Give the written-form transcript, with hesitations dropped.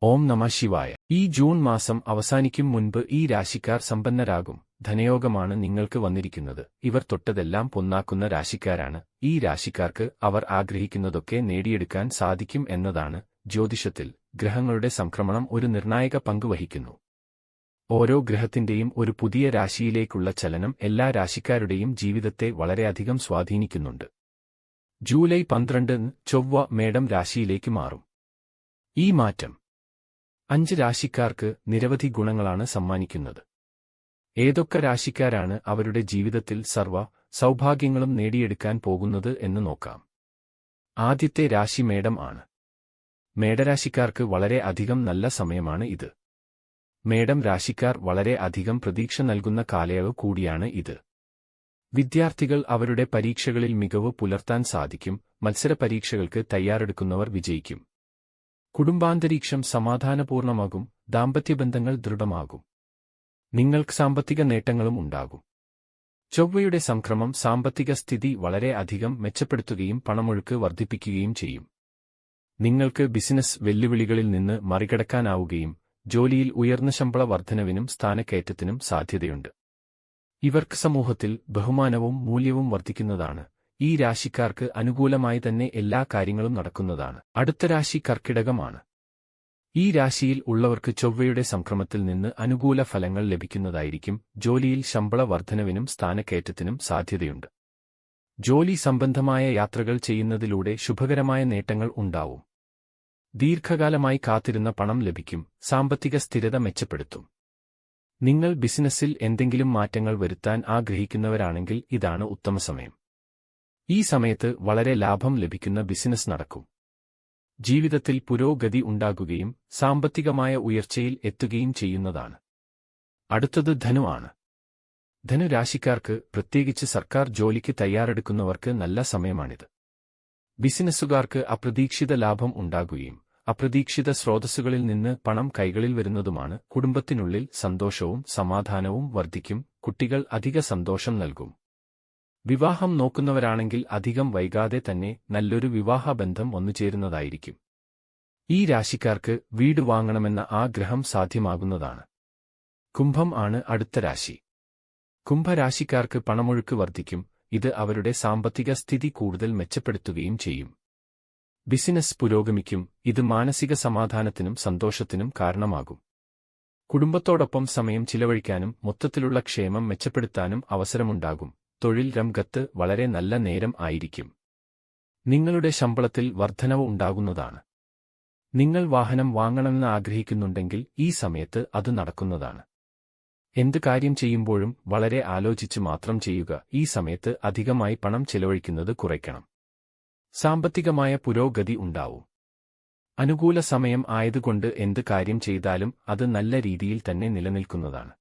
ഓം നമഃ ശിവായ. ഈ ജൂൺ മാസം അവസാനിക്കും മുൻപ് ഈ രാശിക്കാർ സമ്പന്നരാകും. ധനയോഗമാണ് നിങ്ങൾക്ക് വന്നിരിക്കുന്നത്. ഇവർ തൊട്ടതെല്ലാം പൊന്നാക്കുന്ന രാശിക്കാരാണ്. ഈ രാശിക്കാർക്ക് അവർ ആഗ്രഹിക്കുന്നതൊക്കെ നേടിയെടുക്കാൻ സാധിക്കും എന്നതാണ് ജ്യോതിഷത്തിൽ ഗ്രഹങ്ങളുടെ സംക്രമണം ഒരു നിർണായക പങ്ക് വഹിക്കുന്നു. ഓരോ ഗ്രഹത്തിന്റെയും ഒരു പുതിയ രാശിയിലേക്കുള്ള ചലനം എല്ലാ രാശിക്കാരുടെയും ജീവിതത്തെ വളരെയധികം സ്വാധീനിക്കുന്നുണ്ട്. ജൂലൈ 12 ചൊവ്വ മേടം രാശിയിലേക്ക് മാറും. ഈ മാറ്റം 5 രാശിക്കാർക്ക് നിരവധി ഗുണങ്ങളാണ് സമ്മാനിക്കുന്നത്. ഏതൊക്കെ രാശിക്കാരാണ് അവരുടെ ജീവിതത്തിൽ സർവ്വ സൗഭാഗ്യങ്ങളും നേടിയെടുക്കാൻ പോകുന്നത് എന്ന് നോക്കാം. ആദ്യത്തെ രാശി മേടം ആണ്. മേടരാശിക്കാർക്ക് വളരെ അധികം നല്ല സമയമാണ് ഇത്. മേടം രാശിക്കാർ വളരെ അധികം പ്രതീക്ഷ നൽകുന്ന കാലയളവ് കൂടിയാണ് ഇത്. വിദ്യാർത്ഥികൾ അവരുടെ പരീക്ഷകളിൽ മികവ് പുലർത്താൻ സാധിക്കും. മത്സര പരീക്ഷകൾക്ക് തയ്യാറെടുക്കുന്നവർ വിജയിക്കും. കുടുംബാന്തരീക്ഷം സമാധാനപൂർണമാകും. ദാമ്പത്യബന്ധങ്ങൾ ദൃഢമാകും. നിങ്ങൾക്ക് സാമ്പത്തിക നേട്ടങ്ങളും ഉണ്ടാകും. ചൊവ്വയുടെ സംക്രമം സാമ്പത്തിക സ്ഥിതി വളരെ അധികം മെച്ചപ്പെടുത്തുകയും പണമൊഴുക്ക് വർദ്ധിപ്പിക്കുകയും ചെയ്യും. നിങ്ങൾക്ക് ബിസിനസ് വെല്ലുവിളികളിൽ നിന്ന് മറികടക്കാനാവുകയും ജോലിയിൽ ഉയർന്ന ശമ്പള വർധനവിനും സ്ഥാനക്കയറ്റത്തിനും സാധ്യതയുണ്ട്. ഇവർക്ക് സമൂഹത്തിൽ ബഹുമാനവും മൂല്യവും വർദ്ധിക്കുന്നതാണ്. ഈ രാശിക്കാർക്ക് അനുകൂലമായി തന്നെ എല്ലാ കാര്യങ്ങളും നടക്കുന്നതാണ്. അടുത്ത രാശി കർക്കിടകമാണ്. ഈ രാശിയിൽ ഉള്ളവർക്ക് ചൊവ്വയുടെ സംക്രമത്തിൽ നിന്ന് അനുകൂല ഫലങ്ങൾ ലഭിക്കുന്നതായിരിക്കും. ജോലിയിൽ ശമ്പള വർധനവിനും സ്ഥാനക്കയറ്റത്തിനും സാധ്യതയുണ്ട്. ജോലി സംബന്ധമായ യാത്രകൾ ചെയ്യുന്നതിലൂടെ ശുഭകരമായ നേട്ടങ്ങൾ ഉണ്ടാവും. ദീർഘകാലമായി കാത്തിരുന്ന പണം ലഭിക്കും. സാമ്പത്തിക സ്ഥിരത മെച്ചപ്പെടുത്തും. നിങ്ങൾ ബിസിനസ്സിൽ എന്തെങ്കിലും മാറ്റങ്ങൾ വരുത്താൻ ആഗ്രഹിക്കുന്നവരാണെങ്കിൽ ഇതാണ് ഉത്തമ സമയം. ഈ സമയത്ത് വളരെ ലാഭം ലഭിക്കുന്ന ബിസിനസ് നടക്കും. ജീവിതത്തിൽ പുരോഗതി ഉണ്ടാകുകയും സാമ്പത്തികമായ ഉയർച്ചയിൽ എത്തുകയും ചെയ്യുന്നതാണ്. അടുത്തത് ധനു ആണ്. ധനുരാശിക്കാർക്ക്, പ്രത്യേകിച്ച് സർക്കാർ ജോലിക്ക് തയ്യാറെടുക്കുന്നവർക്ക് നല്ല സമയമാണിത്. ബിസിനസ്സുകാർക്ക് അപ്രതീക്ഷിത ലാഭം ഉണ്ടാകുകയും അപ്രതീക്ഷിത സ്രോതസ്സുകളിൽ നിന്ന് പണം കൈകളിൽ വരുന്നതുമാണ്. കുടുംബത്തിനുള്ളിൽ സന്തോഷവും സമാധാനവും വർദ്ധിക്കും. കുട്ടികൾ അധിക സന്തോഷം നൽകും. വിവാഹം നോക്കുന്നവരാണെങ്കിൽ അധികം വൈകാതെ തന്നെ നല്ലൊരു വിവാഹബന്ധം വന്നുചേരുന്നതായിരിക്കും. ഈ രാശിക്കാർക്ക് വീട് വാങ്ങണമെന്ന ആഗ്രഹം സാധ്യമാകുന്നതാണ്. കുംഭം ആണ് അടുത്ത രാശി. കുംഭരാശിക്കാർക്ക് പണമൊഴുക്ക് വർദ്ധിക്കും. ഇത് അവരുടെ സാമ്പത്തിക സ്ഥിതി കൂടുതൽ മെച്ചപ്പെടുത്തുകയും ചെയ്യും. ബിസിനസ് പുരോഗമിക്കും. ഇത് മാനസിക സമാധാനത്തിനും സന്തോഷത്തിനും കാരണമാകും. കുടുംബത്തോടൊപ്പം സമയം ചിലവഴിക്കാനും മൊത്തത്തിലുള്ള ക്ഷേമം മെച്ചപ്പെടുത്താനും അവസരമുണ്ടാകും. തൊഴിൽ രംഗത്ത് വളരെ നല്ല നേരം ആയിരിക്കും. നിങ്ങളുടെ ശമ്പളത്തിൽ വർധനവ് ഉണ്ടാകുന്നതാണ്. നിങ്ങൾ വാഹനം വാങ്ങണമെന്ന് ആഗ്രഹിക്കുന്നുണ്ടെങ്കിൽ ഈ സമയത്ത് അത് നടക്കുന്നതാണ്. എന്ത് കാര്യം ചെയ്യുമ്പോഴും വളരെ ആലോചിച്ച് മാത്രം ചെയ്യുക. ഈ സമയത്ത് അധികമായി പണം ചെലവഴിക്കുന്നത് കുറയ്ക്കണം. സാമ്പത്തികമായ പുരോഗതി ഉണ്ടാവും. അനുകൂല സമയം ആയതുകൊണ്ട് എന്ത് കാര്യം ചെയ്താലും അത് നല്ല രീതിയിൽ തന്നെ നിലനിൽക്കുന്നതാണ്.